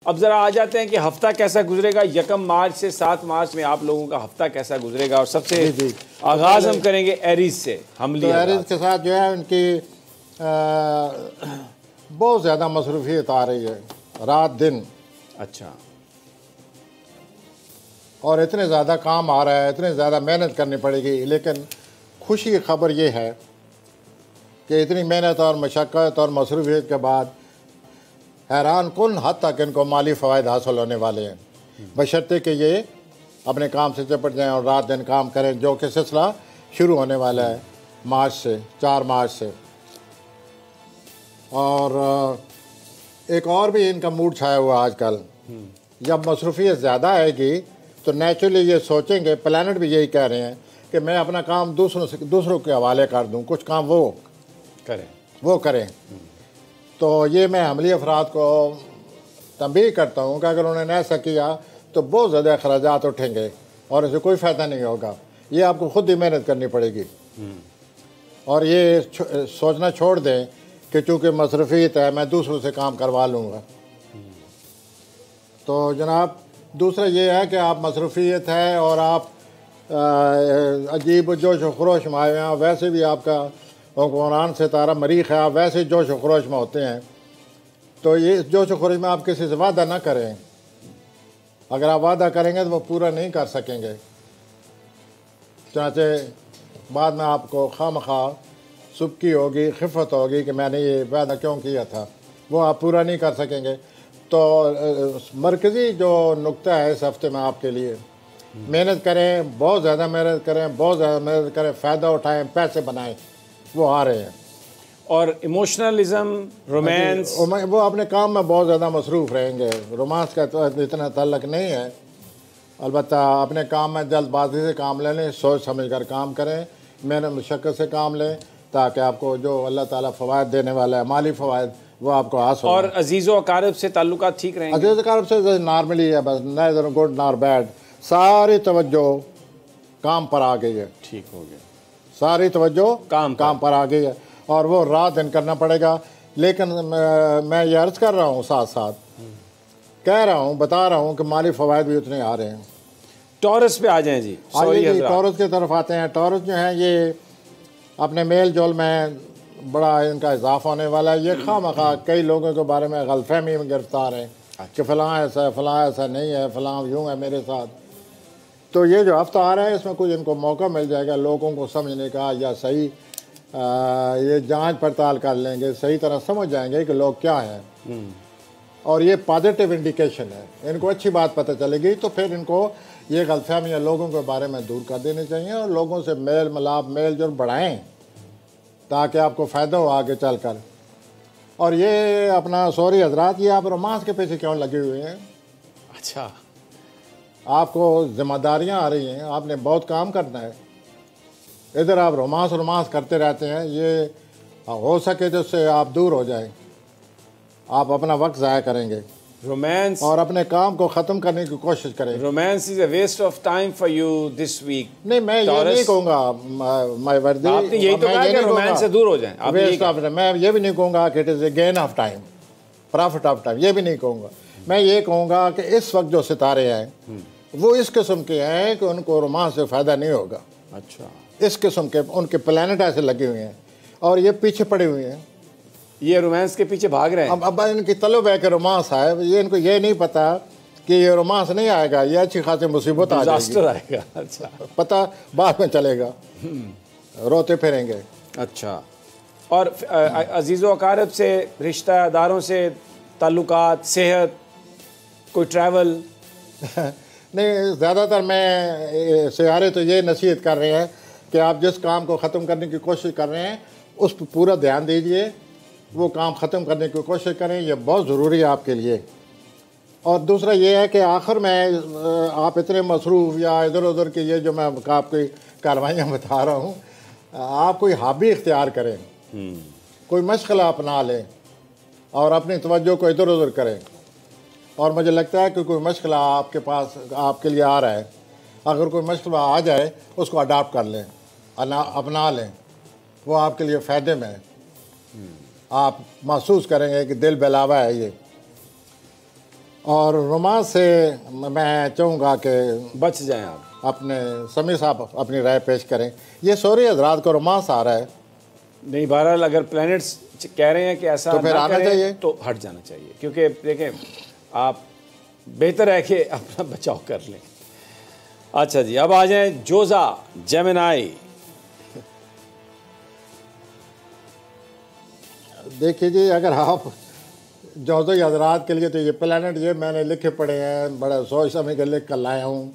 अब ज़रा आ जाते हैं कि हफ्ता कैसा गुजरेगा। 1 मार्च से 7 मार्च में आप लोगों का हफ्ता कैसा गुजरेगा, और सबसे आगाज़ हम करेंगे एरीज से। हमली एरीज के साथ जो है उनकी बहुत ज़्यादा मसरूफियत आ रही है, रात दिन। अच्छा। और इतने ज़्यादा काम आ रहा है, इतने ज़्यादा मेहनत करनी पड़ेगी। लेकिन खुशी की खबर ये है कि इतनी मेहनत और मशक्क़त और मसरूफियत के बाद हैरान कुन हद तक इनको माली फ़वाइद हासिल होने वाले हैं, बशर्ते कि ये अपने काम से चिपट जाएँ और रात दिन काम करें, जो कि सिलसिला शुरू होने वाला है मार्च से, 4 मार्च से। और एक और भी इनका मूड छाया हुआ आजकल। जब मसरूफियत ज़्यादा आएगी तो नेचुरली ये सोचेंगे, प्लानट भी यही कह रहे हैं कि मैं अपना काम दूसरों के हवाले कर दूं, कुछ काम वो करें। तो ये मैं अमली अफराद को तंबीह करता हूँ कि अगर उन्होंने ऐसा किया तो बहुत ज़्यादा अखराजात उठेंगे और इससे कोई फ़ायदा नहीं होगा। ये आपको ख़ुद ही मेहनत करनी पड़ेगी। और ये सोचना छोड़ दें कि चूँकि मसरूफियत है मैं दूसरों से काम करवा लूँगा। तो जनाब, दूसरा ये है कि आप मसरूफियत है और आप अजीब जोश व खरोश में आए हैं, वैसे भी आपका हुक्मरान सितारा मरीख है, आप वैसे जोश व खरोश में होते हैं। तो ये जोश व खरोश में आप किसी से वादा ना करें। अगर आप वादा करेंगे तो वो पूरा नहीं कर सकेंगे, चनाचे बाद में आपको खामखा सुबकी होगी, खिफ़त होगी कि मैंने ये वादा क्यों किया था, वो आप पूरा नहीं कर सकेंगे। तो मरकज़ी जो नुक्ता है इस हफ्ते में आपके लिए, मेहनत करें, बहुत ज़्यादा मेहनत करें, बहुत ज़्यादा मेहनत करें, फ़ायदा उठाएं, पैसे बनाएं, वो आ रहे हैं। और इमोशनलिज्म, रोमांस, वो अपने काम में बहुत ज़्यादा मसरूफ़ रहेंगे। रोमांस का तो इतना ताल्लुक नहीं है, अलबत्ता अपने काम में जल्दबाजी से काम ले लें, सोच समझ कर काम करें, मेहनत मशक्क़त से काम लें, ताकि आपको जो अल्लाह ताला फ़वाइद देने वाला है, माली फ़वाइद, वो आपको हासिल। और अजीज़ व अकारिब से ताल्लुकात ठीक रहेंगे। अजीज़ अकारिब से नॉर्मली है, बस नाइदर गुड नॉर बैड। सारी तवज्जो काम पर आ गई है। ठीक हो गया। सारी तवज्जो काम पर आ गई है और वो रात दिन करना पड़ेगा। लेकिन मैं ये अर्ज़ कर रहा हूँ, साथ साथ कह रहा हूँ, बता रहा हूँ कि माली फ़वाइद भी उतने आ रहे हैं। टॉरस पे आ जाएं जी। टॉरस की तरफ आते हैं। टॉरस जो है ये अपने मेल जोल में बड़ा इनका इजाफा होने वाला है। ये खामखा कई लोगों के बारे में गलतफहमी में गिरफ्तार है कि फ़लाँ ऐसा है, फ़लाँ ऐसा नहीं है, फ़लाँ यूँ है मेरे साथ। तो ये जो हफ्ता आ रहा है इसमें कुछ इनको मौका मिल जाएगा लोगों को समझने का, या सही ये जांच पड़ताल कर लेंगे, सही तरह समझ जाएंगे कि लोग क्या हैं। और ये पॉजिटिव इंडिकेशन है, इनको अच्छी बात पता चलेगी तो फिर इनको ये गलतफहमियाँ लोगों के बारे में दूर कर देनी चाहिए और लोगों से मेल मिलाप, मेल जोल बढ़ाएँ ताकि आपको फ़ायदा हो आगे चल कर। और ये अपना सॉरी हजरात, ये आप रोमांस के पीछे क्यों लगे हुए हैं? अच्छा, आपको जिम्मेदारियां आ रही हैं, आपने बहुत काम करना है, इधर आप रोमांस करते रहते हैं। ये हो सके तो उससे आप दूर हो जाएं, आप अपना वक्त ज़ाया करेंगे। रोमांस और अपने काम को ख़त्म करने की कोशिश करें। Romance is a waste of time for you this week. नहीं, मैं ये नहीं कहूँगा माय वर्दी, आपने यही तो कहा कि रोमांस से दूर हो जाएं। आप वेस्ट ऑफ टाइम, मैं ये भी नहीं कहूँगा कि it is a gain of time, profit of time, ये भी नहीं कहूँगा। मैं ये कहूँगा कि इस वक्त जो सितारे हैं वो इस किस्म के हैं कि उनको रोमांस से फ़ायदा नहीं होगा। अच्छा, इस किस्म के उनके प्लैनेट ऐसे लगे हुए हैं और ये पीछे पड़े हुए हैं, ये रोमांस के पीछे भाग रहे हैं। अब इनकी तलब है कि रोमांस आए, ये इनको ये नहीं पता कि ये रोमांस नहीं आएगा, ये अच्छी खासी मुसीबत आ जाएगी, आएगा। अच्छा, पता बाद में चलेगा, रोते फिरेंगे। अच्छा, और अजीज़ो अकारिब से, रिश्तेदारों से ताल्लुकात, सेहत, कोई ट्रैवल? नहीं, ज़्यादातर मैं सियारे तो ये नसीहत कर रहे हैं कि आप जिस काम को ख़त्म करने की कोशिश कर रहे हैं उस पर पूरा ध्यान दीजिए, वो काम ख़त्म करने की कोशिश करें, ये बहुत ज़रूरी है आपके लिए। और दूसरा ये है कि आखिर में आप इतने मसरूफ़ या इधर उधर के ये जो मैं आपकी कार्रवाइयाँ बता रहा हूँ, आप कोई हॉबी इख्तियार करें, कोई मशगला अपना लें और अपनी तवज्जो को इधर उधर करें। और मुझे लगता है कि कोई मशगला आपके पास आपके लिए आ रहा है, अगर कोई मशगला आ जाए उसको अडाप्ट कर लें, अपना लें, वो आपके लिए फ़ायदे में है। आप महसूस करेंगे कि दिल बहलावा है ये। और रोमांस से मैं चाहूँगा कि बच जाएं आप। अपने समीर साहब अपनी राय पेश करें। ये सॉरी हजरात को रोमांस आ रहा है, नहीं बहरहाल अगर प्लैनेट्स कह रहे हैं कि ऐसा तो फिर ना आना करें, चाहिए, तो हट जाना चाहिए, क्योंकि देखें आप बेहतर है कि अपना बचाव कर लें। अच्छा जी, अब आ जाएं जोजा जेमिनाई। देखिए जी, अगर आप जोजा हजरात के लिए तो ये प्लानट ये मैंने लिखे पड़े हैं, बड़ा सोच समझ के लिख कर लाया हूँ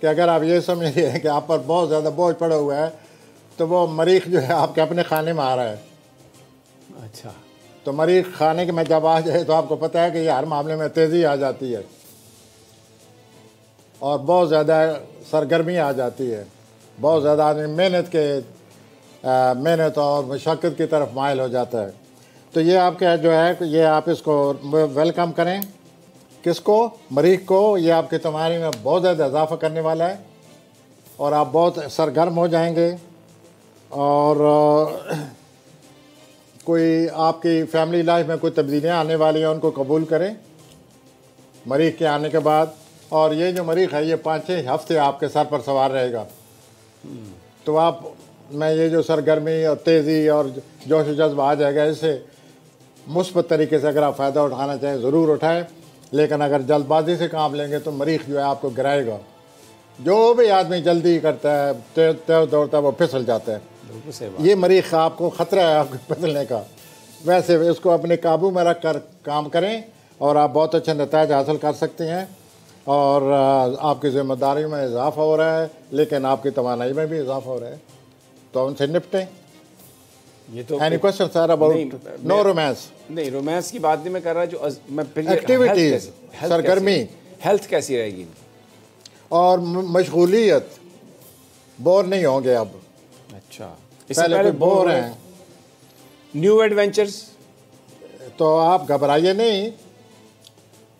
कि अगर आप ये समझिए कि आप पर बहुत ज़्यादा बोझ पड़ा हुआ है तो वो मरीख जो है आपके अपने खाने में आ रहा है। अच्छा, तो मरीख खाने के में जब आ जाए तो आपको पता है कि ये हर मामले में तेज़ी आ जाती है और बहुत ज़्यादा सरगर्मी आ जाती है, बहुत ज़्यादा आदमी मेहनत और मशक्क़त की तरफ माइल हो जाता है। तो ये आपके जो है ये आप इसको वेलकम करें, किसको, मरीख को। ये आपकी तैयारी में बहुत ज़्यादा इजाफा करने वाला है और आप बहुत सरगर्म हो जाएंगे। और कोई आपकी फैमिली लाइफ में कोई तब्दीलियाँ आने वाली हैं उनको कबूल करें मरीख के आने के बाद। और ये जो मरीख है ये 5-6 हफ्ते आपके सर पर सवार रहेगा। तो आप मैं ये जो सरगर्मी और तेज़ी और जोश व जज्बा आ जाएगा, इससे मुस्बत तरीके से अगर आप फ़ायदा उठाना चाहें ज़रूर उठाएं, लेकिन अगर जल्दबाजी से काम लेंगे तो मरीख जो है आपको गिराएगा। जो भी आदमी जल्दी करता है, तेज़ दौड़ता है, वो फिसल जाता है। ये मरीख आपको ख़तरा है आपके फिसलने का। वैसे इसको अपने काबू में रख कर काम करें और आप बहुत अच्छे नतीजे हासिल कर सकते हैं और आपकी ज़िम्मेदारी में इजाफा हो रहा है, लेकिन आपकी तवानाई में भी इजाफा हो रहा है। तो उनसे निपटें। ये तो any question sir about no romance? नहीं, रोमांस की बात नहीं मैं कर रहा, जो मैं फिर एक्टिविटीज, सरगर्मी, हेल्थ कैसी रहेगी और मशगूलियत, बोर नहीं होंगे अब। अच्छा, इससे पहले बोर हैं, न्यू एडवेंचर्स। तो आप घबराइए नहीं,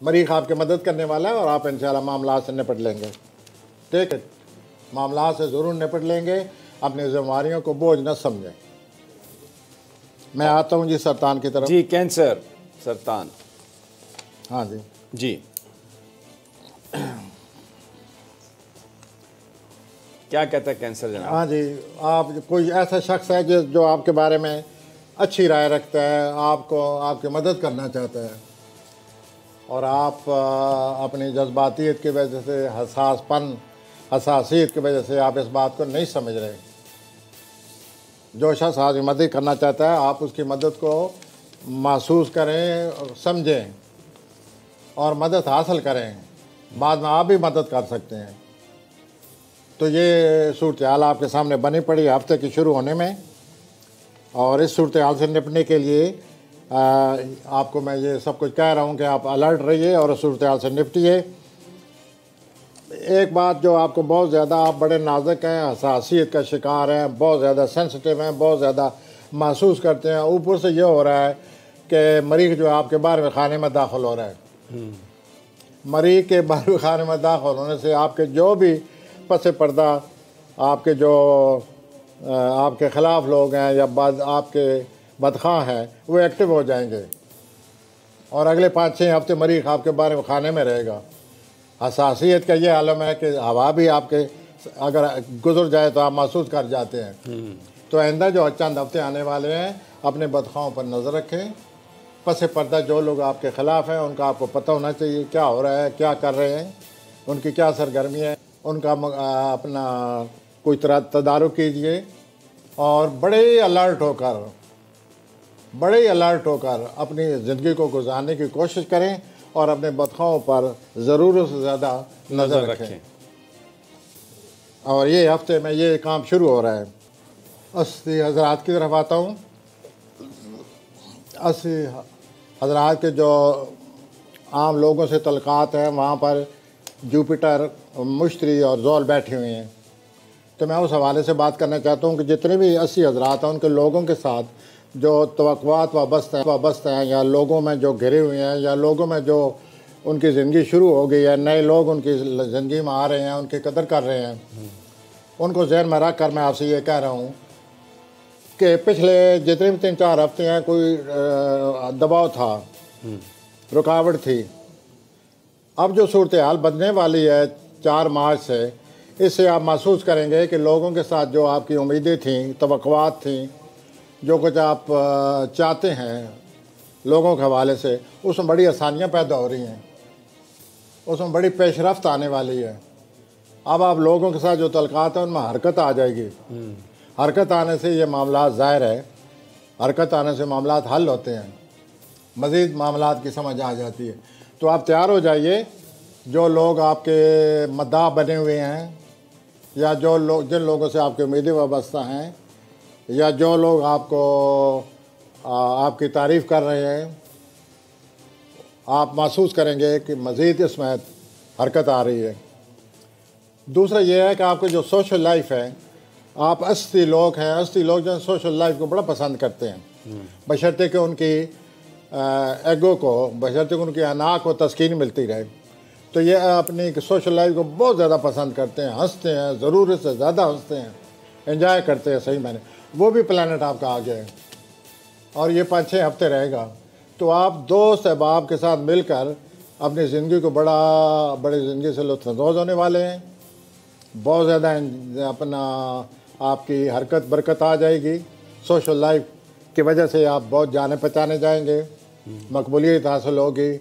मरीख आपकी मदद करने वाला है और आप इंशाल्लाह मामला से निपट लेंगे। ठीक है, मामला से ज़रूर निपट लेंगे, अपनी जिम्मेदारियों को बोझ न समझें। मैं आता हूँ जी सरतान की तरफ। जी, कैंसर, सरतान। हाँ जी जी, क्या कहता है कैंसर जनाब? हाँ जी, आप कोई ऐसा शख्स है जो आपके बारे में अच्छी राय रखता है, आपको आपकी मदद करना चाहता है और आप अपनी जज्बातियत की वजह से, हसासियत की वजह से आप इस बात को नहीं समझ रहे। जो शख्स आपकी मदद करना चाहता है आप उसकी मदद को महसूस करें और समझें और मदद हासिल करें, बाद में आप भी मदद कर सकते हैं। तो ये सूरत हाल आपके सामने बनी पड़ी हफ्ते की शुरू होने में, और इस सूरत हाल से निपटने के लिए आपको मैं ये सब कुछ कह रहा हूँ कि आप अलर्ट रहिए और इस सूरत हाल से निपटिए। एक बात जो आपको बहुत ज़्यादा, आप बड़े नाजुक हैं, हसासियत का शिकार हैं, बहुत ज़्यादा सेंसिटिव हैं, बहुत ज़्यादा महसूस करते हैं। ऊपर से ये हो रहा है कि मरीज़ जो आपके बारहवें खाने में दाखिल हो रहा है। मरीज़ के बारहवें खाने में दाखिल होने से आपके जो भी पस पर्दा आपके जो आपके ख़िलाफ़ लोग हैं या आपके बदख़ां हैं वो एक्टिव हो जाएंगे और अगले 5-6 हफ्ते मरीज़ आपके बारहवें खाने में रहेगा। हसासियत का ये आलम है कि हवा भी आपके अगर गुजर जाए तो आप महसूस कर जाते हैं। तो आइंदा जो चंद हफ्ते आने वाले हैं अपने बदखाओं पर नज़र रखें। पस पर्दा जो लोग आपके ख़िलाफ़ हैं उनका आपको पता होना चाहिए क्या हो रहा है, क्या कर रहे हैं, उनकी क्या सरगर्मी है, उनका अपना कोई तरह तदारुक कीजिए और बड़े अलर्ट होकर अपनी ज़िंदगी को गुजारने की कोशिश करें और अपने बदखाओं पर ज़रूरत से ज़्यादा नज़र रखें। और ये हफ्ते में ये काम शुरू हो रहा है। 80 हज़रात की तरफ आता हूँ। 80 हज़रात के जो आम लोगों से तलक़ात हैं वहाँ पर जुपिटर, मुश्तरी और ज़ोल बैठे हुए हैं। तो मैं उस हवाले से बात करना चाहता हूँ कि जितने भी 80 हज़रात हैं उनके लोगों के साथ जो तवक्कुआत वाबस्ता हैं या लोगों में जो घिरे हुए हैं या लोगों में जो उनकी ज़िंदगी शुरू हो गई है, नए लोग उनकी ज़िंदगी में आ रहे हैं, उनकी कदर कर रहे हैं, उनको ज़हन में रख कर मैं आपसे ये कह रहा हूँ कि पिछले जितने भी 3-4 हफ्ते हैं कोई दबाव था, रुकावट थी, अब जो सूरत हाल बदलने वाली है 4 मार्च से, इससे आप महसूस करेंगे कि लोगों के साथ जो आपकी उम्मीदें थीं, तवक्कुआत थीं, जो कुछ आप चाहते हैं लोगों के हवाले से, उसमें बड़ी आसानियाँ पैदा हो रही हैं, उसमें बड़ी पेशरफ्त आने वाली है। अब आप लोगों के साथ जो तलक़ात हैं उनमें हरकत आ जाएगी। हरकत आने से ये मामला ज़ाहिर है, हरकत आने से मामला हल होते हैं, मज़ीद मामला की समझ आ जाती है। तो आप तैयार हो जाइए, जो लोग आपके मद्दाह बने हुए हैं, या जो लोग जिन लोगों से आपकी उम्मीदें वाबस्ता हैं, या जो लोग आपकी तारीफ़ कर रहे हैं, आप महसूस करेंगे कि मज़ीद इसमें हरकत आ रही है। दूसरा ये है कि आपकी जो सोशल लाइफ है, आप 80 लोग हैं, 80 लोग जो सोशल लाइफ को बड़ा पसंद करते हैं, बशर्ते कि उनकी एगो को, बशर्ते कि उनकी अना को तस्कीन मिलती रहे। तो ये अपनी सोशल लाइफ को बहुत ज़्यादा पसंद करते हैं, हंसते हैं, ज़रूरत से ज़्यादा हंसते हैं, एंजॉय करते हैं। सही मैंने वो भी प्लानट आपका आ गया है और ये 5-6 हफ्ते रहेगा। तो आप दोस्त अहबाब के साथ मिलकर अपनी ज़िंदगी को बड़ी ज़िंदगी से लुत्फ़अंदोज़ होने वाले हैं। बहुत ज़्यादा अपना आपकी हरकत बरकत आ जाएगी। सोशल लाइफ की वजह से आप बहुत जाने पहचाने जाएंगे, मकबूलियत हासिल होगी,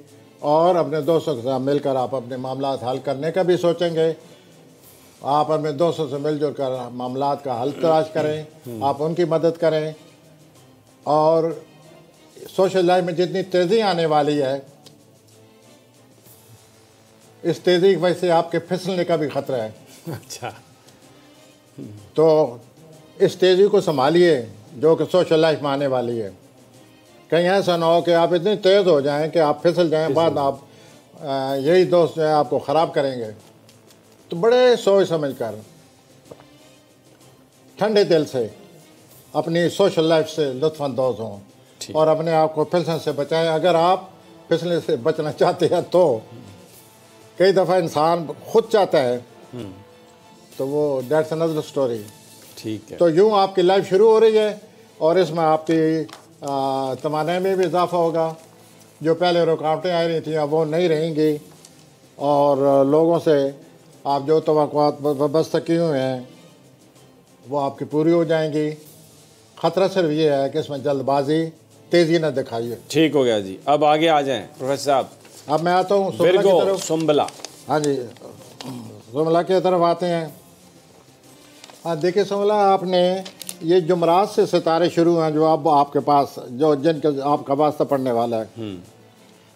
और अपने दोस्तों के साथ मिलकर आप अपने मामला हल करने का भी सोचेंगे। आप अपने दोस्तों से मिलजुल कर मामला का हल तलाश करें, आप उनकी मदद करें। और सोशल लाइफ में जितनी तेज़ी आने वाली है, इस तेज़ी की वजह से आपके फिसलने का भी ख़तरा है। अच्छा, तो इस तेज़ी को संभालिए जो कि सोशल लाइफ में आने वाली है। कहीं ऐसा ना हो कि आप इतनी तेज़ हो जाएं कि आप फिसल जाएं, बाद आप यही दोस्त जो है आपको ख़राब करेंगे। तो बड़े सोच समझ कर, ठंडे दिल से अपनी सोशल लाइफ से लुत्फ़अंदोज़ हों और अपने आप को फिसलने से बचाएं। अगर आप फिसलने से बचना चाहते हैं तो कई दफ़ा इंसान खुद चाहता है, तो वो दैट्स अनदर स्टोरी। ठीक है। तो यूँ आपकी लाइफ शुरू हो रही है और इसमें आपकी तमन्नाएं में भी इजाफा होगा। जो पहले रुकावटें आ रही थी अब वो नहीं रहेंगी, और लोगों से आप जो तवक्कुआत वाबस्ता किए हुए हैं वो आपकी पूरी हो जाएंगी। ख़तरा सिर्फ ये है कि इसमें जल्दबाजी, तेज़ी न दिखाइए। ठीक हो गया जी। अब आगे आ जाएं प्रोफेसर साहब। अब मैं आता हूँ सुमला की तरफ। सुम्बला, हाँ जी, सुमला की तरफ आते हैं। हाँ देखिए सुमला, आपने ये जुमरात से सितारे शुरू हैं जो अब आपके पास, जो जिनके आपका वास्ता पड़ने वाला है।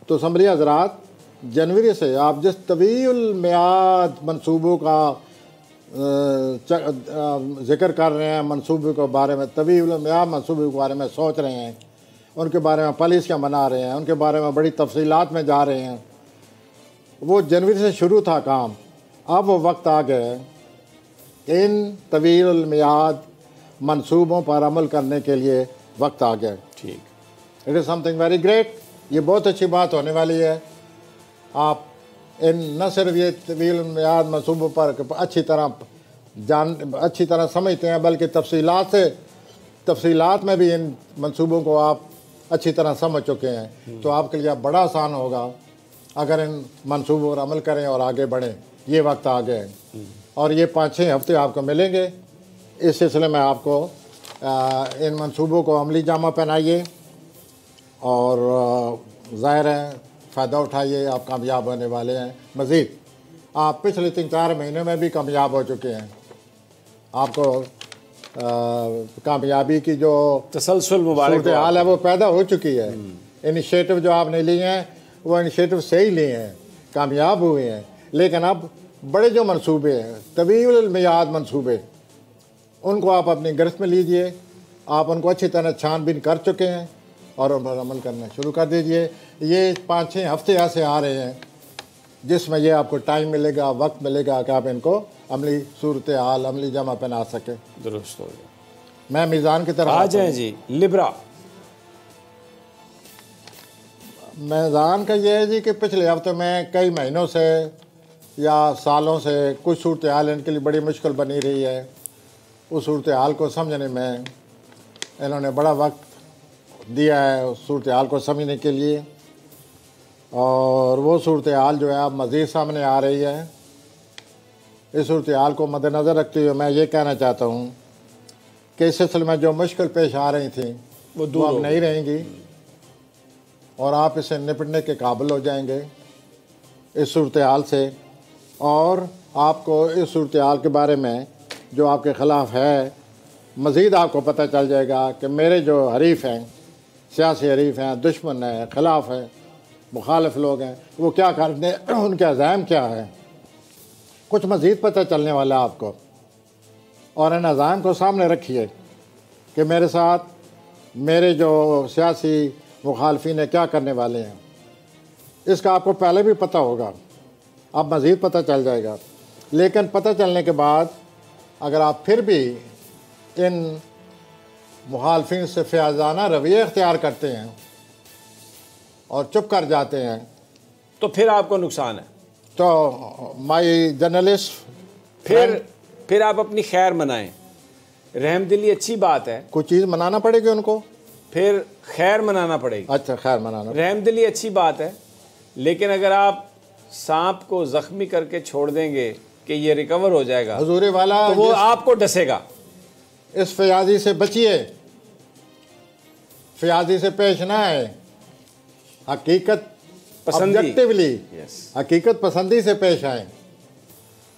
तो समरी हजरात, जनवरी से आप जिस तवील मियाद मनसूबों का जिक्र कर रहे हैं, मनसूबे के बारे में, तवील मियाद मनसूबे के बारे में सोच रहे हैं, उनके बारे में पॉलिसियाँ बना रहे हैं, उनके बारे में बड़ी तफसीलात में जा रहे हैं, वो जनवरी से शुरू था काम। अब वो वक्त आ गया है इन तवील मियाद मंसूबों पर अमल करने के लिए वक्त आ गया। ठीक, it is something very great. ये बहुत अच्छी बात होने वाली है। आप इन न सिर्फ ये तवील मियाद मंसूबों पर अच्छी तरह समझते हैं, बल्कि तफसीलात में भी इन मंसूबों को आप अच्छी तरह समझ चुके हैं। तो आपके लिए बड़ा आसान होगा अगर इन मंसूबों पर अमल करें और आगे बढ़ें। ये वक्त आ गए और ये 5-6 हफ्ते आपको मिलेंगे। इस सिलसिले में आपको इन मंसूबों को अमली जामा पहनाइए और ज़ाहिर है फ़ायदा उठाइए। आप कामयाब होने वाले हैं। मज़ीद आप पिछले 3-4 महीने में भी कामयाब हो चुके हैं। आपको कामयाबी की जो तसलसल मुबारक हाल है वो पैदा हो चुकी है। इनिशिएटिव जो आपने लिए हैं वो इनिशिएटिव सही लिए हैं, कामयाब हुए हैं। लेकिन अब बड़े जो मंसूबे हैं, तवील मियाद मंसूबे, उनको आप अपनी गिरफ्त में लीजिए। आप उनको अच्छी तरह छानबीन कर चुके हैं और उन पर अमल करना शुरू कर दीजिए। ये 5-6 हफ्ते ऐसे आ रहे हैं जिसमें ये आपको टाइम मिलेगा, वक्त मिलेगा कि आप इनको अमली सूरत हाल, अमली जमा पहना सकें। दुरुस्त हो गया। मैं मीज़ान की तरफ आ जाए जी। लिब्रा, मीज़ान का ये है जी कि पिछले हफ्ते में कई महीनों से या सालों से कुछ सूरत हाल इनके लिए बड़ी मुश्किल बनी रही है। उस सूरत हाल को समझने में इन्होंने बड़ा वक्त दिया है, उस सूरत हाल को समझने के लिए। और वो सूरत हाल जो है अब मज़ीद सामने आ रही है। इस सूरत हाल को मद्देनज़र रखते हुए मैं ये कहना चाहता हूँ कि इस सिलसिले में जो मुश्किल पेश आ रही थी वो अब नहीं रहेंगी और आप इससे निपटने के काबिल हो जाएंगे इस सूरत हाल से। और आपको इस सूरत हाल के बारे में जो आपके ख़िलाफ़ है मज़ीद आपको पता चल जाएगा कि मेरे जो हरीफ हैं, सियासी हरीफ हैं, दुश्मन हैं, ख़िलाफ़ हैं, मुखालिफ लोग हैं, वो क्या करने, उनके अज़ाइम क्या है, कुछ मज़ीद पता चलने वाला है आपको। और इन अज़ाइम को सामने रखिए कि मेरे साथ मेरे जो सियासी मुखालफिन है क्या करने वाले हैं। इसका आपको पहले भी पता होगा, अब मज़ीद पता चल जाएगा। लेकिन पता चलने के बाद अगर आप फिर भी इन मुखालफिन से फ़याज़ाना रवैया इख्तियार करते हैं और चुप कर जाते हैं तो फिर आपको नुकसान है। तो माई जर्नलिस्ट फिर आप अपनी खैर मनाएं। रहमदिली अच्छी बात है, कुछ चीज़ मनाना पड़ेगी उनको, फिर खैर मनाना पड़ेगी। अच्छा, खैर मनाना। रहमदिली अच्छी बात है, लेकिन अगर आप सांप को ज़ख्मी करके छोड़ देंगे कि ये रिकवर हो जाएगा हुजूर वाला, तो वो आपको डसेगा। इस फयाजी से बचिए, फयाजी से पेश ना आए, हकीकत ऑब्जेक्टिवली, हकीकत पसंदी से पेश आए।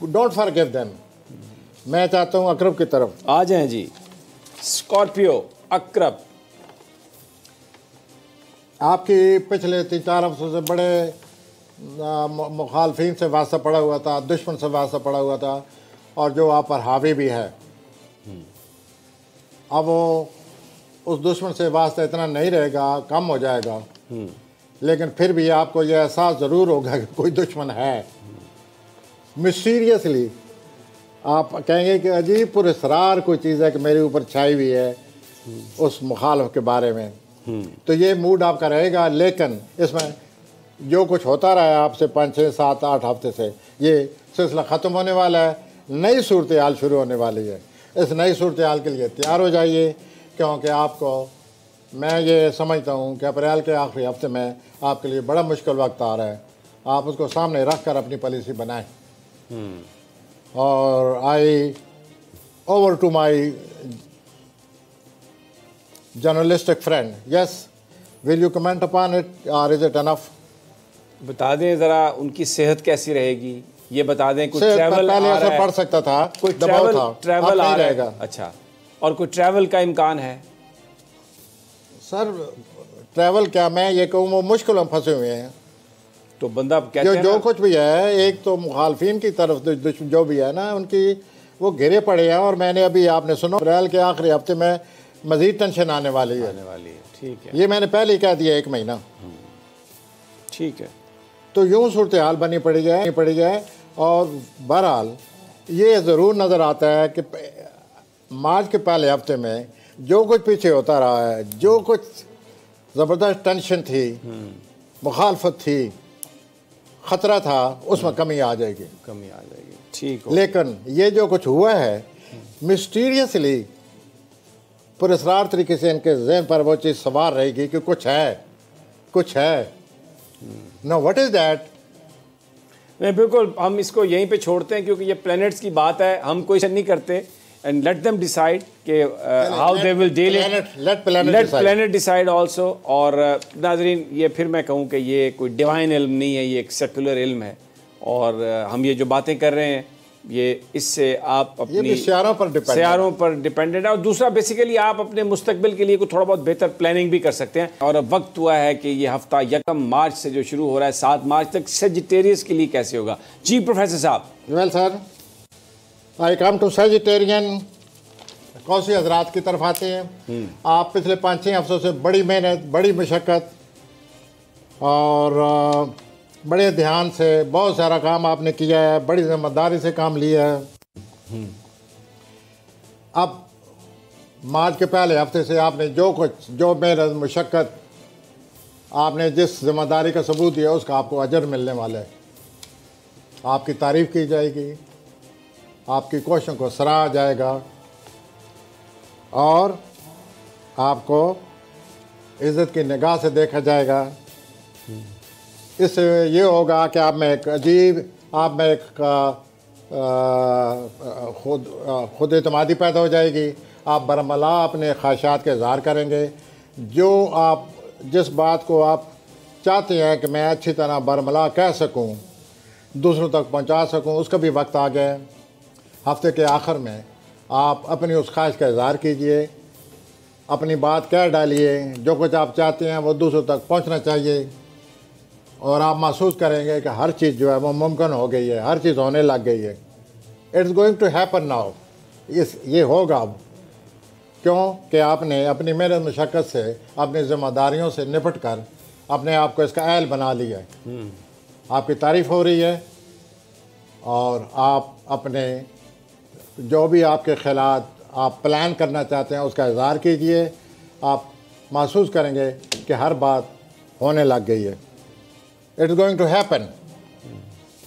Don't forgive them. मैं चाहता हूँ अकरब की तरफ आ जाएं जी। स्कॉर्पियो अकरब, आपकी पिछले 3-4 हफ्तों से बड़े मुखालफिन से वास्ता पड़ा हुआ था, दुश्मन से वास्ता पड़ा हुआ था और जो आप पर हावी भी है। अब वो उस दुश्मन से वास्ता इतना नहीं रहेगा, कम हो जाएगा। लेकिन फिर भी आपको यह एहसास ज़रूर होगा कि कोई दुश्मन है। मिस्टीरियसली आप कहेंगे कि अजीब पुरस्रार कोई चीज़ है कि मेरे ऊपर छाई हुई है उस मुखालफ के बारे में। तो ये मूड आपका रहेगा। लेकिन इसमें जो कुछ होता रहा है आपसे 5, 6, 7, 8 हफ्ते से, ये सिलसिला ख़त्म होने वाला है। नई सूरत हाल शुरू होने वाली है। इस नई सूरत हाल के लिए तैयार हो जाइए, क्योंकि आपको मैं ये समझता हूँ कि अप्रैल के आखिरी हफ्ते में आपके लिए बड़ा मुश्किल वक्त आ रहा है। आप उसको सामने रख कर अपनी पॉलिसी बनाएं। और I over to my journalistic friend, yes, will you comment upon it और इज इट एनफ? बता दें ज़रा उनकी सेहत कैसी रहेगी, ये बता दें। कुछ ट्रैवल पहले असर पड़ सकता था, कोई दबाव था, ट्रैवल आ रहेगा। अच्छा, और कोई ट्रैवल का इम्कान है? सर ट्रैवल क्या, मैं ये कहूँ वो मुश्किल में फंसे हुए हैं। तो बंदा कहते हैं जो कुछ भी है, एक तो मुखालफिन की तरफ जो भी है ना, उनकी वो घिरे पड़े हैं। और मैंने अभी आपने सुनो अप्रैल के आखिरी हफ्ते में मज़ीद टेंशन आने वाली है। ठीक है, ये मैंने पहले ही कह दिया 1 महीना। ठीक है। तो यूँ सूरत हाल बनी पड़ी है। और बहरहाल ये ज़रूर नज़र आता है कि मार्च के पहले हफ्ते में जो कुछ पीछे होता रहा है, जो कुछ ज़बरदस्त टेंशन थी, मुखालफत थी, ख़तरा था, उसमें कमी आ जाएगी। ठीक हो। लेकिन ये जो कुछ हुआ है मिस्टीरियसली पुरस्कार तरीके से इनके जहन पर वो चीज़ सवार रहेगी कि कुछ है। Know what is that? नहीं, बिल्कुल हम इसको यहीं पे छोड़ते हैं, क्योंकि ये प्लैनेट्स की बात है। हम क्वेश्चन नहीं करते एंड लेट देम डिसाइड कि how they will deal it. Let planet decide also. और नाजरीन, ये फिर मैं कहूँ कि ये कोई डिवाइन इल्म नहीं है, ये एक सेकुलर इल्म है। और हम ये जो बातें कर रहे हैं, ये इससे आप अपनी सियारों पर डिपेंडेंट है। और दूसरा बेसिकली आप अपने मुस्तकबिल के लिए कोई थोड़ा बहुत बेहतर प्लानिंग भी कर सकते हैं। और अब वक्त हुआ है कि ये हफ्ता 1 मार्च से जो शुरू हो रहा है 7 मार्च तक सेजिटेरियस के लिए कैसे होगा? जी प्रोफेसर साहब। Well sir, I come to Sagittarian. कौन सी हजरात की तरफ आते हैं? आप पिछले 5-6 हफ्तों से बड़ी मेहनत, बड़ी मशक्क़त और बड़े ध्यान से बहुत सारा काम आपने किया है, बड़ी जिम्मेदारी से काम लिया है। अब मार्च के पहले हफ्ते से आपने जो मेहनत, मशक्क़त, आपने जिस जिम्मेदारी का सबूत दिया, उसका आपको अजर मिलने वाला है। आपकी तारीफ़ की जाएगी, आपकी कोशिशों को सराहा जाएगा और आपको इज़्ज़त की निगाह से देखा जाएगा। इससे ये होगा कि आप में एक अजीब, आप में एक खुद एतमादी पैदा हो जाएगी। आप बरमला अपने ख्वाहिशात के इज़हार करेंगे। जो आप जिस बात को आप चाहते हैं कि मैं अच्छी तरह बरमला कह सकूं, दूसरों तक पहुंचा सकूं, उसका भी वक्त आ गया है। हफ्ते के आखिर में आप अपनी उस ख्वाहिश का इज़हार कीजिए, अपनी बात कह डालिए। जो कुछ आप चाहते हैं वो दूसरों तक पहुंचना चाहिए, और आप महसूस करेंगे कि हर चीज़ जो है वो मुमकिन हो गई है, हर चीज़ होने लग गई है। It's going to happen now. ये होगा अब, क्यों कि आपने अपनी मेहनत मशक्क़त से, अपनी ज़िम्मेदारियों से निपट कर अपने आप को इसका अहल बना लिया है। आपकी तारीफ़ हो रही है, और आप अपने जो भी आपके ख़यालात आप प्लान करना चाहते हैं उसका इज़हार कीजिए। आप महसूस करेंगे कि हर बात होने लग गई है। It's going to happen,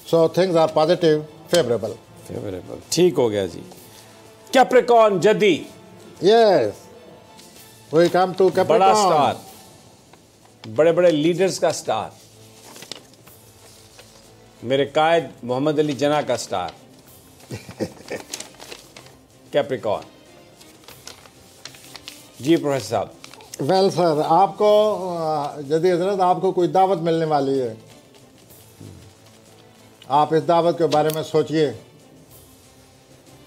so things are positive, favourable. ठीक हो गया जी। कैप्रिकॉर्न जदी, yes, we come to Capricorn. बड़ा स्टार, बड़े बड़े लीडर्स का स्टार, मेरे कायद मोहम्मद अली जना का स्टार कैप्रिकॉर्न। जी प्रोफेसर साहब। वेल सर, आपको जदी हजरत, आपको कोई दावत मिलने वाली है। आप इस दावत के बारे में सोचिए।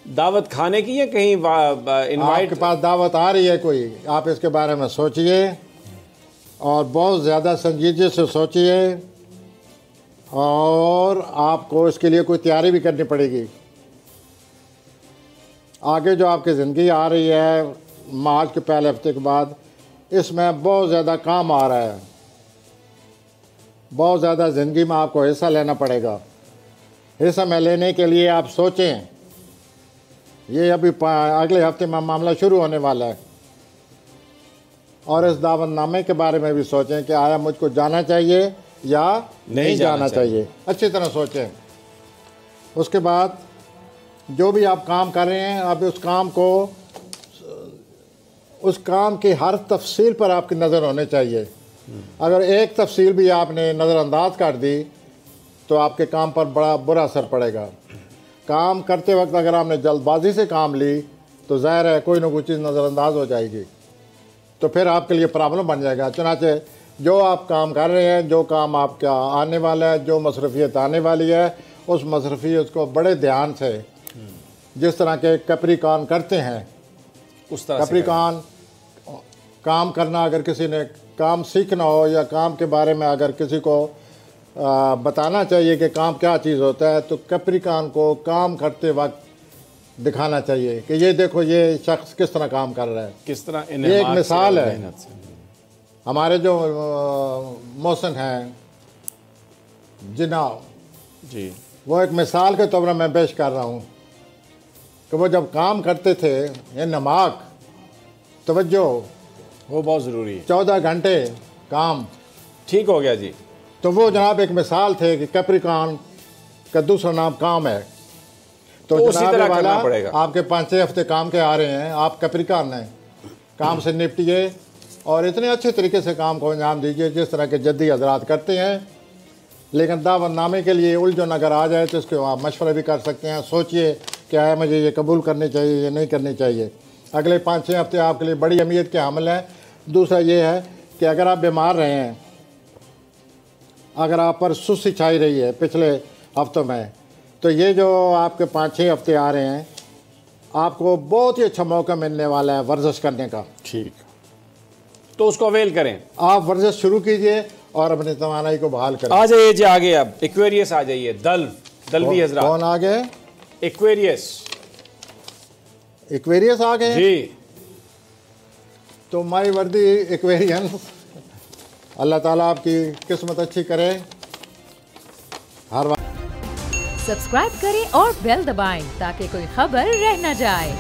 दावत खाने की है कहीं इनवाइट आपके पास दावत आ रही है कोई, आप इसके बारे में सोचिए, और बहुत ज़्यादा संजीदगी से सोचिए, और आपको इसके लिए कोई तैयारी भी करनी पड़ेगी। आगे जो आपकी ज़िंदगी आ रही है मार्च के पहले हफ्ते के बाद, इसमें बहुत ज़्यादा काम आ रहा है। बहुत ज़्यादा ज़िंदगी में आपको हिस्सा लेना पड़ेगा। हिस्सा में लेने के लिए आप सोचें, ये अभी अगले हफ्ते में मामला शुरू होने वाला है, और इस दावतनामे के बारे में भी सोचें कि आया मुझको जाना चाहिए या नहीं जाना चाहिए। अच्छी तरह सोचें। उसके बाद जो भी आप काम कर रहे हैं, आप उस काम की हर तफसील पर आपकी नज़र होनी चाहिए। अगर एक तफसील भी आपने नज़रअंदाज कर दी तो आपके काम पर बड़ा बुरा असर पड़ेगा। काम करते वक्त अगर आपने जल्दबाजी से काम ली तो ज़ाहिर है कोई ना कोई चीज़ नज़रअंदाज हो जाएगी, तो फिर आपके लिए प्रॉब्लम बन जाएगा। चुनांचे जो आप काम कर रहे हैं, जो काम आपका आने वाला है, जो मसरूफियत आने वाली है, उस मसरूफियत को बड़े ध्यान से, जिस तरह के कैप्रिकॉर्न करते हैं उस तरह कैप्रिकॉर्न काम करना। अगर किसी ने काम सीखना हो या काम के बारे में अगर किसी को बताना चाहिए कि काम क्या चीज़ होता है, तो कैप्रिकॉर्न को काम करते वक्त दिखाना चाहिए कि ये देखो ये शख्स किस तरह काम कर रहा है, किस तरह। ये एक मिसाल है। हमारे जो मोहसिन हैं जिन्ना जी, वो एक मिसाल के तौर पर मैं पेश कर रहा हूँ कि वो जब काम करते थे, ये नमाक, तवज्जो, वो बहुत ज़रूरी है। 14 घंटे काम। ठीक हो गया जी। तो वो जनाब एक मिसाल थे कि कैप्रिकॉर्न का दूसरा नाम काम है। तो उसी जनाब तरह वाला करना पड़ेगा। आपके 5-6 हफ्ते काम के आ रहे हैं, आप कैप्रिकॉर्न हैं, काम से निपटिए और इतने अच्छे तरीके से काम को अंजाम दीजिए जिस तरह के जद्दी हजरात करते हैं। लेकिन दावतनामे के लिए उलझन अगर आ जाए तो इसको आप मशवरा भी कर सकते हैं। सोचिए क्या है, मुझे ये कबूल करनी चाहिए या नहीं करनी चाहिए। अगले 5-6 हफ्ते आपके लिए बड़ी अहमियत के हामिल हैं। दूसरा ये है कि अगर आप बीमार रहे हैं, अगर आप पर सुस्ती छाई रही है पिछले हफ्तों में, तो ये जो आपके 5-6 हफ्ते आ रहे हैं, आपको बहुत ही अच्छा मौका मिलने वाला है वर्जिश करने का। ठीक, तो उसको अवेल करें। आप वर्जिश शुरू कीजिए और अपनी तवानाई को बहाल करें। आ जाइए जी आगे। अब एक्वेरियस आ जाइए। दलवी हजरात। कौन आ गए? एक्वेरियस। एक्वेरियस आ गए जी। तो माई वर्दी एक्वेरियंस, अल्लाह ताला आपकी किस्मत अच्छी करे। हर सब्सक्राइब करें और बेल दबाएं ताकि कोई खबर रह न जाए।